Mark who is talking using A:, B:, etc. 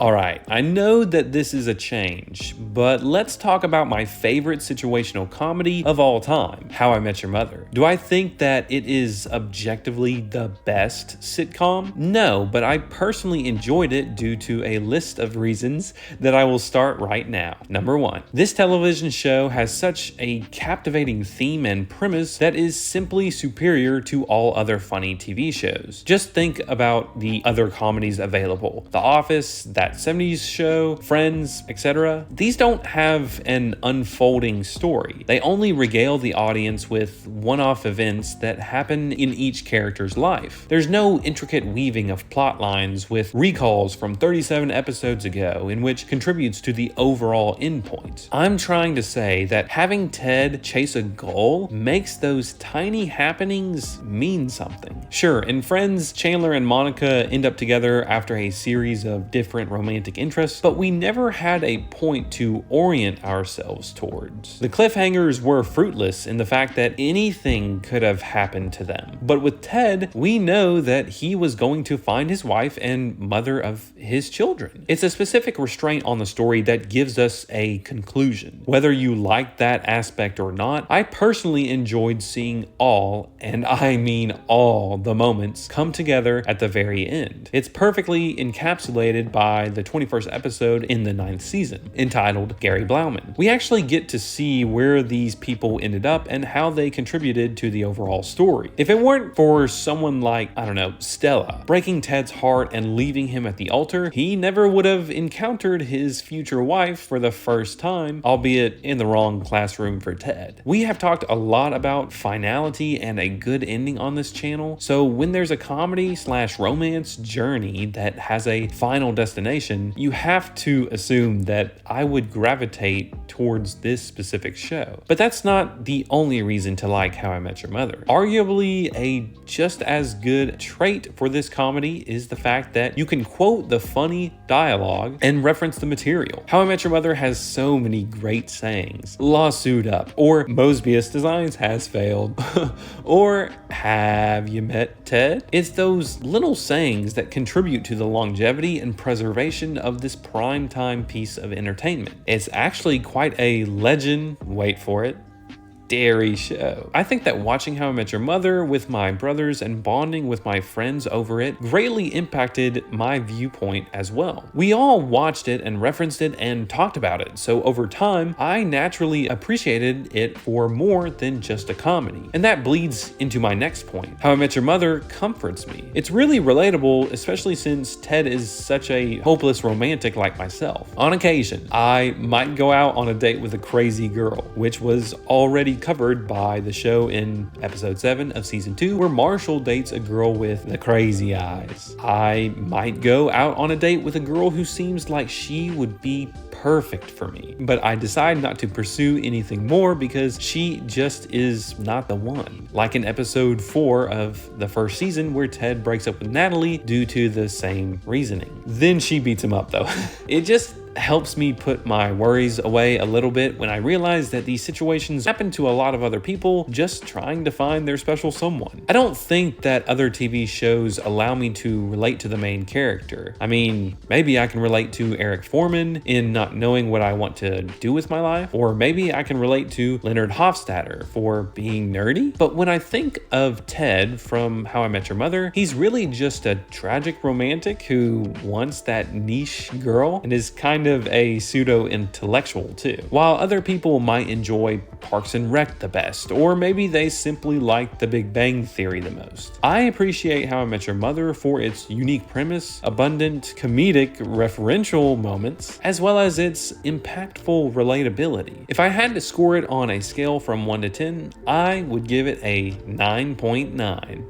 A: Alright, I know that this is a change, but let's talk about my favorite situational comedy of all time, How I Met Your Mother. Do I think that it is objectively the best sitcom? No, but I personally enjoyed it due to a list of reasons that I will start right now. Number 1, this television show has such a captivating theme and premise that is simply superior to all other funny TV shows. Just think about the other comedies available. The Office, That 70s Show, Friends, etc. These don't have an unfolding story. They only regale the audience with one-off events that happen in each character's life. There's no intricate weaving of plot lines with recalls from 37 episodes ago in which contributes to the overall endpoint. I'm trying to say that having Ted chase a goal makes those tiny happenings mean something. Sure, in Friends, Chandler and Monica end up together after a series of different romantic interests, but we never had a point to orient ourselves towards. The cliffhangers were fruitless in the fact that anything could have happened to them. But with Ted, we know that he was going to find his wife and mother of his children. It's a specific restraint on the story that gives us a conclusion. Whether you like that aspect or not, I personally enjoyed seeing all, and I mean all, the moments come together at the very end. It's perfectly encapsulated by the 21st episode in the 9th season, entitled Gary Blauman. We actually get to see where these people ended up and how they contributed to the overall story. If it weren't for someone like, I don't know, Stella, breaking Ted's heart and leaving him at the altar, he never would have encountered his future wife for the first time, albeit in the wrong classroom for Ted. We have talked a lot about finality and a good ending on this channel, so when there's a comedy/romance journey that has a final destination, you have to assume that I would gravitate towards this specific show. But that's not the only reason to like How I Met Your Mother. Arguably a just as good trait for this comedy is the fact that you can quote the funny dialogue and reference the material. How I Met Your Mother has so many great sayings. Lawsuit up, or Mosby's Designs has failed, or have you met Ted? It's those little sayings that contribute to the longevity and preservation of this primetime piece of entertainment. It's actually quite a legend, wait for it, dairy show. I think that watching How I Met Your Mother with my brothers and bonding with my friends over it greatly impacted my viewpoint as well. We all watched it and referenced it and talked about it, so over time, I naturally appreciated it for more than just a comedy. And that bleeds into my next point. How I Met Your Mother comforts me. It's really relatable, especially since Ted is such a hopeless romantic like myself. On occasion, I might go out on a date with a crazy girl, which was already covered by the show in episode 7 of season 2, where Marshall dates a girl with the crazy eyes. I might go out on a date with a girl who seems like she would be perfect for me, but I decide not to pursue anything more because she just is not the one. Like in episode 4 of the first season, where Ted breaks up with Natalie due to the same reasoning. Then she beats him up though. It just helps me put my worries away a little bit when I realize that these situations happen to a lot of other people just trying to find their special someone. I don't think that other TV shows allow me to relate to the main character. I mean, maybe I can relate to Eric Foreman in not knowing what I want to do with my life, or maybe I can relate to Leonard Hofstadter for being nerdy. But when I think of Ted from How I Met Your Mother, he's really just a tragic romantic who wants that niche girl and is kind of a pseudo-intellectual too. While other people might enjoy Parks and Rec the best, or maybe they simply like The Big Bang Theory the most. I appreciate How I Met Your Mother for its unique premise, abundant comedic referential moments, as well as its impactful relatability. If I had to score it on a scale from 1 to 10, I would give it a 9.9.